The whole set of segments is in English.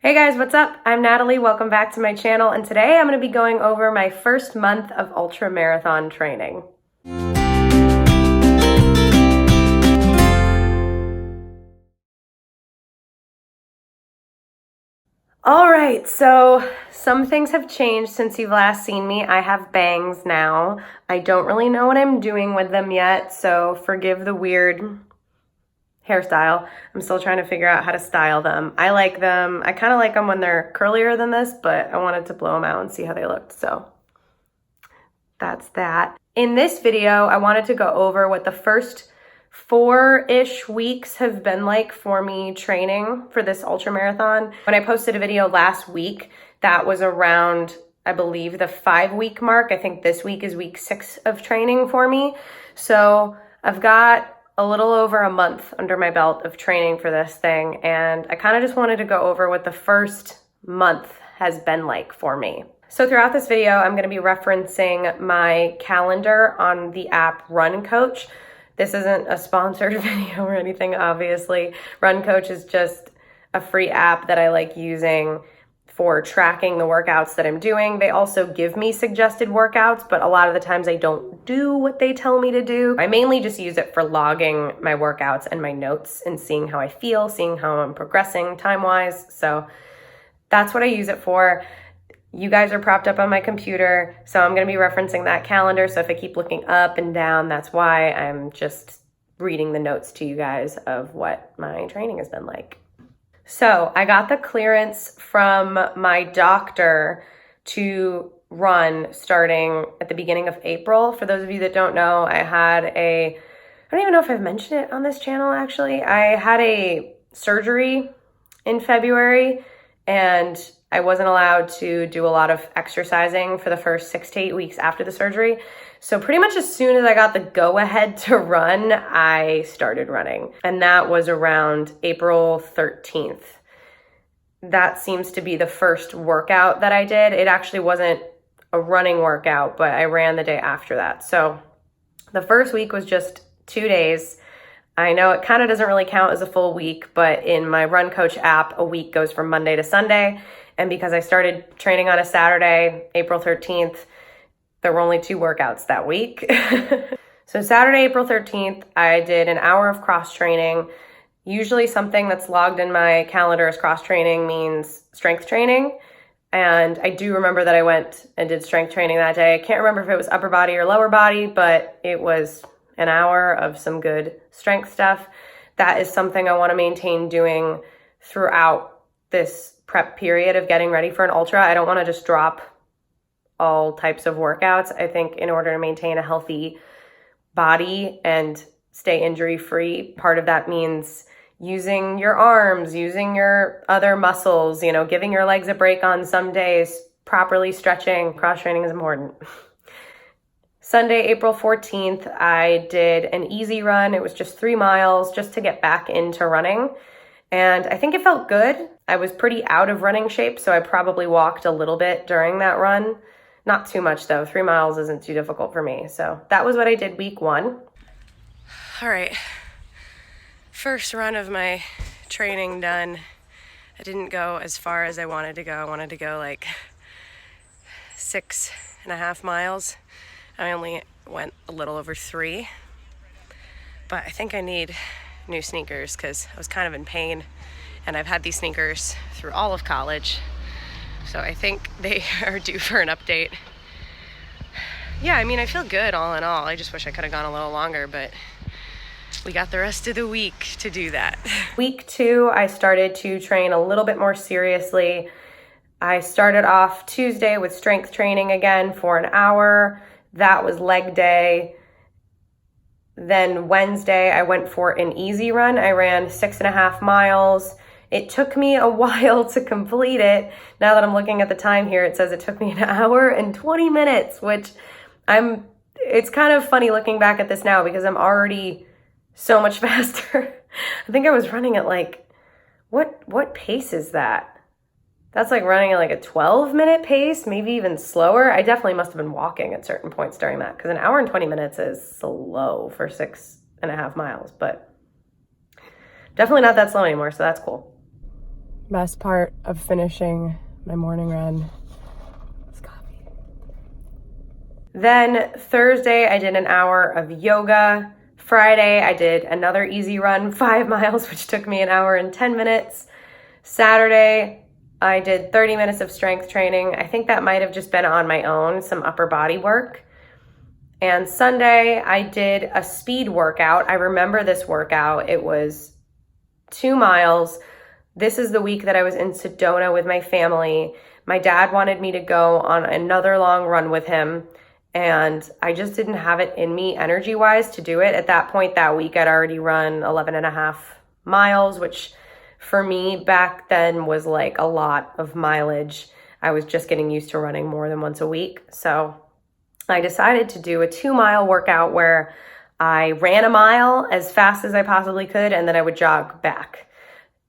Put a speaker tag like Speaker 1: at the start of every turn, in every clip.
Speaker 1: Hey guys, what's up? I'm Natalie. Welcome back to my channel, and today I'm going to be going over my first month of ultra marathon training. All right, so some things have changed since you've last seen me. I have bangs now. I don't really know what I'm doing with them yet, so forgive the weird hairstyle. I'm still trying to figure out how to style them. I like them. I kind of like them when they're curlier than this, but I wanted to blow them out and see how they looked, so that's that. In this video, I wanted to go over what the first 4-ish weeks have been like for me training for this ultra marathon. When I posted a video last week, that was around, I believe, the 5-week mark. I think this week is week 6 of training for me. So I've got a little over a month under my belt of training for this thing, and I kind of just wanted to go over what the first month has been like for me. So throughout this video, I'm going to be referencing my calendar on the app Run Coach. This isn't a sponsored video or anything, obviously. Run Coach is just a free app that I like using for tracking the workouts that I'm doing. They also give me suggested workouts, but a lot of the times I don't do what they tell me to do. I mainly just use it for logging my workouts and my notes and seeing how I feel, seeing how I'm progressing time-wise. So that's what I use it for. You guys are propped up on my computer, so I'm going to be referencing that calendar. So if I keep looking up and down, that's why I'm just reading the notes to you guys of what my training has been like. So I got the clearance from my doctor to run starting at the beginning of April. For those of you that don't know, I don't even know if I've mentioned it on this channel actually. I had a surgery in February, and I wasn't allowed to do a lot of exercising for the first 6 to 8 weeks after the surgery. So pretty much as soon as I got the go-ahead to run, I started running. And that was around April 13th. That seems to be the first workout that I did. It actually wasn't a running workout, but I ran the day after that. So the first week was just 2 days. I know it kind of doesn't really count as a full week, but in my Run Coach app, a week goes from Monday to Sunday. And because I started training on a Saturday, April 13th, there were only 2 workouts that week. So Saturday, April 13th, I did an hour of cross training. Usually something that's logged in my calendar as cross training means strength training. And I do remember that I went and did strength training that day. I can't remember if it was upper body or lower body, but it was an hour of some good strength stuff. That is something I want to maintain doing throughout this prep period of getting ready for an ultra. I don't want to just drop all types of workouts. I think in order to maintain a healthy body and stay injury-free, part of that means using your arms, using your other muscles, giving your legs a break on some days, properly stretching. Cross-training is important. Sunday, April 14th, I did an easy run. It was just 3 miles just to get back into running. And I think it felt good. I was pretty out of running shape, so I probably walked a little bit during that run. Not too much though. 3 miles isn't too difficult for me. So that was what I did week 1. All right. First run of my training done. I didn't go as far as I wanted to go. I wanted to go like 6.5 miles. I only went a little over 3. But I think I need new sneakers because I was kind of in pain, and I've had these sneakers through all of college, so I think they are due for an update. Yeah, I mean, I feel good all in all. I just wish I could have gone a little longer, but we got the rest of the week to do that. Week 2, I started to train a little bit more seriously. I started off Tuesday with strength training again for an hour. That was leg day. Then Wednesday, I went for an easy run. I ran 6.5 miles. It took me a while to complete it. Now that I'm looking at the time here, it says it took me 1 hour and 20 minutes, which it's kind of funny looking back at this now because I'm already so much faster. I think I was running at like, what pace is that? That's like running at like a 12-minute pace, maybe even slower. I definitely must have been walking at certain points during that because 1 hour and 20 minutes is slow for 6.5 miles, but definitely not that slow anymore, so that's cool. best part of finishing my morning run is coffee. Then Thursday, I did an hour of yoga. Friday, I did another easy run, 5 miles, which took me an hour and 10 minutes. Saturday, I did 30 minutes of strength training. I think that might have just been on my own, some upper body work. And Sunday, I did a speed workout. I remember this workout. It was 2 miles. This is the week that I was in Sedona with my family. My dad wanted me to go on another long run with him, and I just didn't have it in me energy-wise to do it. At that point that week, I'd already run 11 and a half miles, which for me back then was like a lot of mileage. I was just getting used to running more than once a week. So I decided to do a 2-mile workout where I ran a mile as fast as I possibly could, and then I would jog back.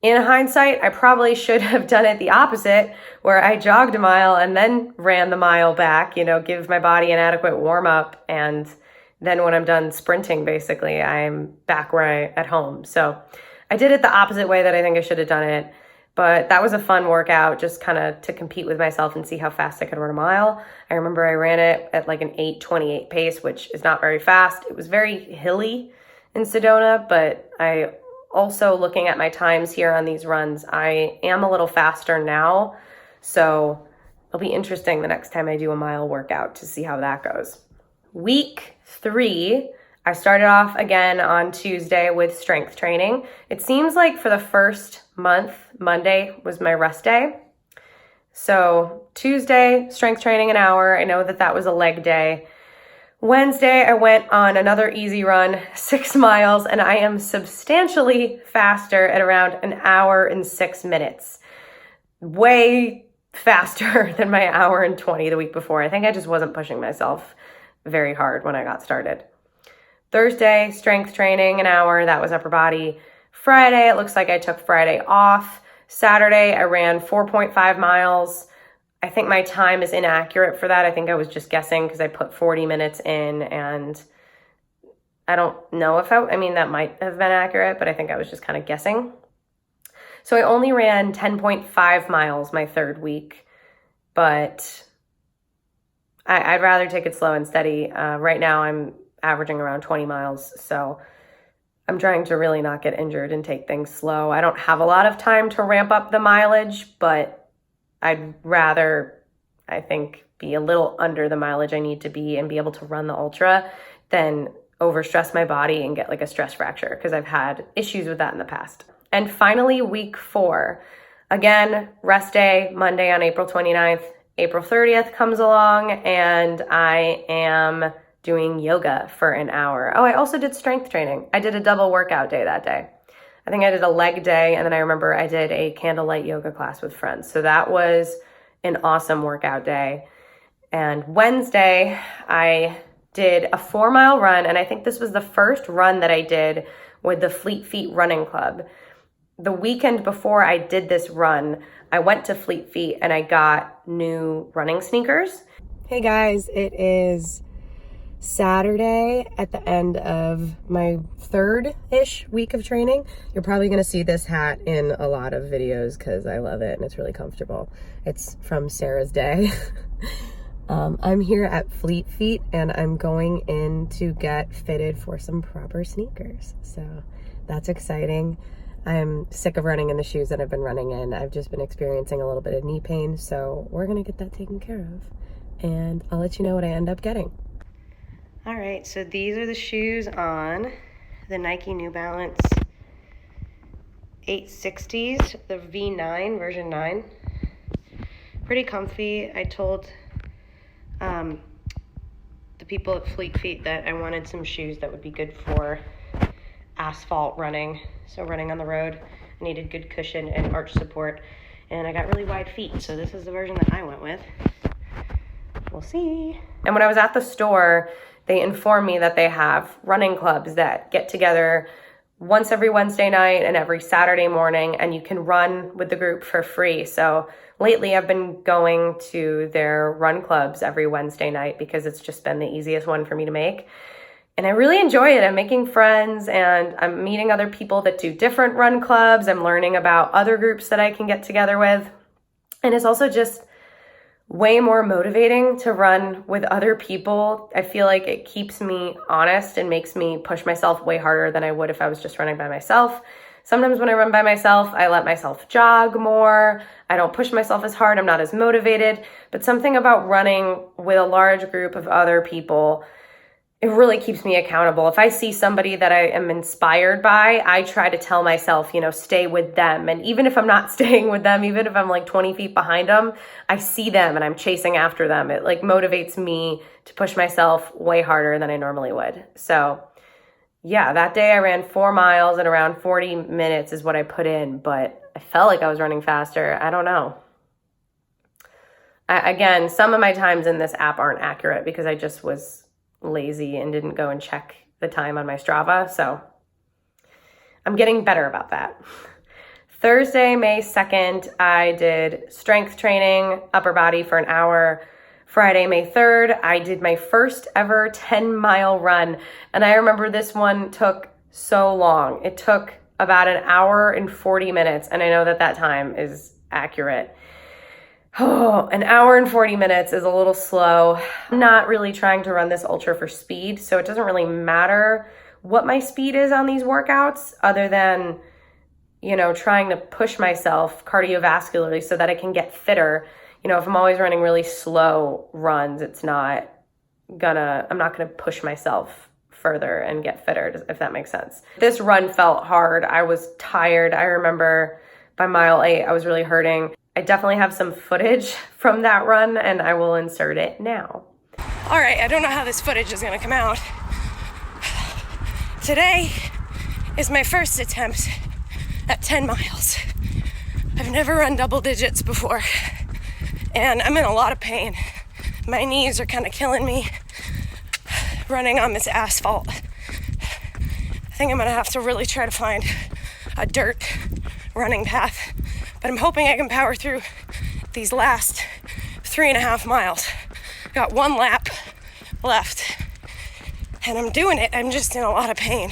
Speaker 1: In hindsight, I probably should have done it the opposite, where I jogged a mile and then ran the mile back, give my body an adequate warm up. And then when I'm done sprinting, basically, I'm back where at home. So I did it the opposite way that I think I should have done it. But that was a fun workout, just kind of to compete with myself and see how fast I could run a mile. I remember I ran it at like an 8:28 pace, which is not very fast. It was very hilly in Sedona, but I also, looking at my times here on these runs, I am a little faster now. So it'll be interesting the next time I do a mile workout to see how that goes. Week 3, I started off again on Tuesday with strength training. It seems like for the first month, Monday was my rest day. So Tuesday, strength training an hour. I know that was a leg day. Wednesday, I went on another easy run, 6 miles, and I am substantially faster at around an hour and 6 minutes. Way faster than my hour and 20 the week before. I think I just wasn't pushing myself very hard when I got started. Thursday, strength training, an hour. That was upper body. Friday, it looks like I took Friday off. Saturday, I ran 4.5 miles. I think my time is inaccurate for that. I think I was just guessing because I put 40 minutes in, and I don't know if that might have been accurate, but I think I was just kind of guessing. So I only ran 10.5 miles my third week, but I'd rather take it slow and steady. Right now I'm averaging around 20 miles, so I'm trying to really not get injured and take things slow. I don't have a lot of time to ramp up the mileage, but I'd rather, I think, be a little under the mileage I need to be and be able to run the ultra than overstress my body and get like a stress fracture, because I've had issues with that in the past. And finally, week 4. Again, rest day, Monday on April 29th. April 30th comes along and I am doing yoga for an hour. Oh, I also did strength training. I did a double workout day that day. I think I did a leg day, and then I remember I did a candlelight yoga class with friends. So that was an awesome workout day. And Wednesday, I did a 4-mile run, and I think this was the first run that I did with the Fleet Feet running club. The weekend before I did this run, I went to Fleet Feet and I got new running sneakers. Hey guys, it is Saturday at the end of my 3rd-ish week of training. You're probably going to see this hat in a lot of videos because I love it and it's really comfortable. It's from Sarah's Day. I'm here at Fleet Feet and I'm going in to get fitted for some proper sneakers. So that's exciting. I'm sick of running in the shoes that I've been running in. I've just been experiencing a little bit of knee pain, so we're going to get that taken care of. And I'll let you know what I end up getting. All right, so these are the shoes on the Nike New Balance 860s, the V9, version 9. Pretty comfy. I told the people at Fleet Feet that I wanted some shoes that would be good for asphalt running. So running on the road, I needed good cushion and arch support, and I got really wide feet, so this is the version that I went with. We'll see. And when I was at the store, they informed me that they have running clubs that get together once every Wednesday night and every Saturday morning, and you can run with the group for free. So lately I've been going to their run clubs every Wednesday night because it's just been the easiest one for me to make. And I really enjoy it. I'm making friends and I'm meeting other people that do different run clubs. I'm learning about other groups that I can get together with. And it's also just way more motivating to run with other people. I feel like it keeps me honest and makes me push myself way harder than I would if I was just running by myself. Sometimes when I run by myself, I let myself jog more. I don't push myself as hard. I'm not as motivated. But something about running with a large group of other people, it really keeps me accountable. If I see somebody that I am inspired by, I try to tell myself, stay with them. And even if I'm not staying with them, even if I'm like 20 feet behind them, I see them and I'm chasing after them. It like motivates me to push myself way harder than I normally would. So yeah, that day I ran 4 miles in around 40 minutes is what I put in, but I felt like I was running faster. I don't know. Again, some of my times in this app aren't accurate because I just was lazy and didn't go and check the time on my Strava. So I'm getting better about that. Thursday, May 2nd, I did strength training, upper body for an hour. Friday, May 3rd, I did my first ever 10-mile run. And I remember this one took so long. It took about an hour and 40 minutes. And I know that time is accurate. Oh, an hour and 40 minutes is a little slow. I'm not really trying to run this ultra for speed, so it doesn't really matter what my speed is on these workouts other than, trying to push myself cardiovascularly so that I can get fitter. If I'm always running really slow runs, I'm not gonna push myself further and get fitter, if that makes sense. This run felt hard. I was tired. I remember by mile 8, I was really hurting. I definitely have some footage from that run and I will insert it now. All right, I don't know how this footage is gonna come out. Today is my first attempt at 10 miles. I've never run double digits before and I'm in a lot of pain. My knees are kind of killing me running on this asphalt. I think I'm gonna have to really try to find a dirt running path. But I'm hoping I can power through these last 3.5 miles. Got 1 lap left. And I'm doing it. I'm just in a lot of pain.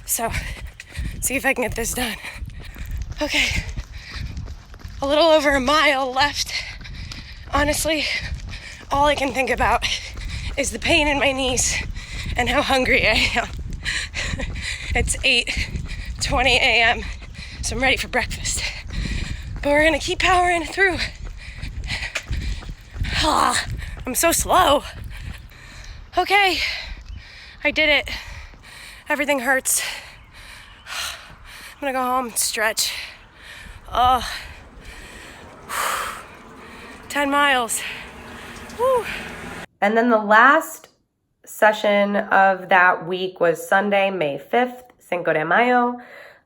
Speaker 1: So, see if I can get this done. Okay. A little over a mile left. Honestly, all I can think about is the pain in my knees and how hungry I am. It's 8:20 a.m., so I'm ready for breakfast. But we're gonna keep powering through. I'm so slow. Okay, I did it. Everything hurts. I'm gonna go home and stretch. 10 miles. Woo. And then the last session of that week was Sunday, May 5th, Cinco de Mayo.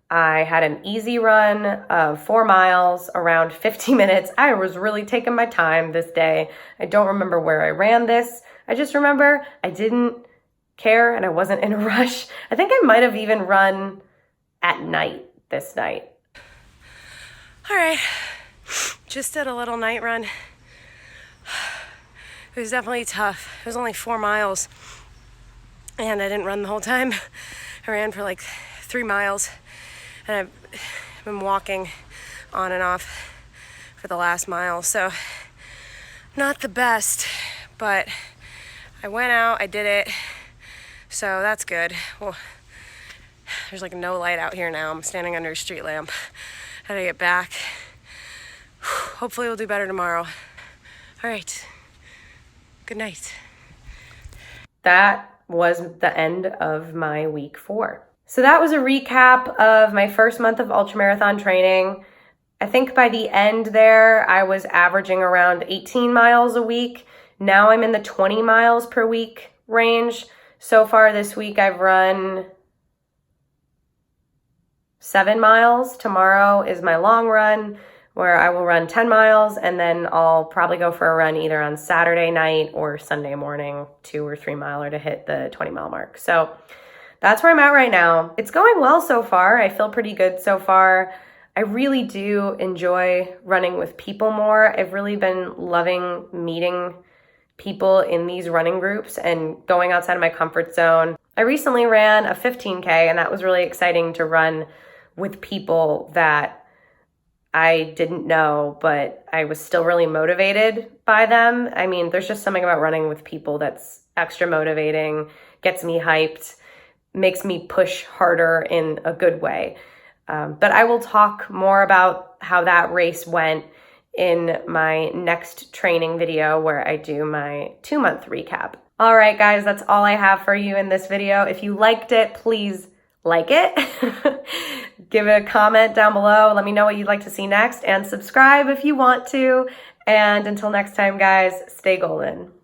Speaker 1: I had an easy run of 4 miles, around 50 minutes. I was really taking my time this day. I don't remember where I ran this. I just remember I didn't care and I wasn't in a rush. I think I might have even run at night this night. All right, just did a little night run. It was definitely tough. It was only 4 miles and I didn't run the whole time. I ran for like 3 miles. And I've been walking on and off for the last mile. So not the best, but I went out, I did it. So that's good. Well, there's like no light out here now. I'm standing under a street lamp. How do I get back? Hopefully we'll do better tomorrow. All right. Good night. That was the end of my week 4. So that was a recap of my first month of ultramarathon training. I think by the end there, I was averaging around 18 miles a week. Now I'm in the 20 miles per week range. So far this week, I've run 7 miles. Tomorrow is my long run where I will run 10 miles and then I'll probably go for a run either on Saturday night or Sunday morning, 2 or 3 miler to hit the 20 mile mark. So that's where I'm at right now. It's going well so far. I feel pretty good so far. I really do enjoy running with people more. I've really been loving meeting people in these running groups and going outside of my comfort zone. I recently ran a 15K, and that was really exciting to run with people that I didn't know, but I was still really motivated by them. I mean, there's just something about running with people that's extra motivating, gets me hyped, makes me push harder in a good way. But I will talk more about how that race went in my next training video where I do my 2-month recap. All right, guys, that's all I have for you in this video. If you liked it, please like it. Give it a comment down below. Let me know what you'd like to see next, and subscribe if you want to. And until next time, guys, stay golden.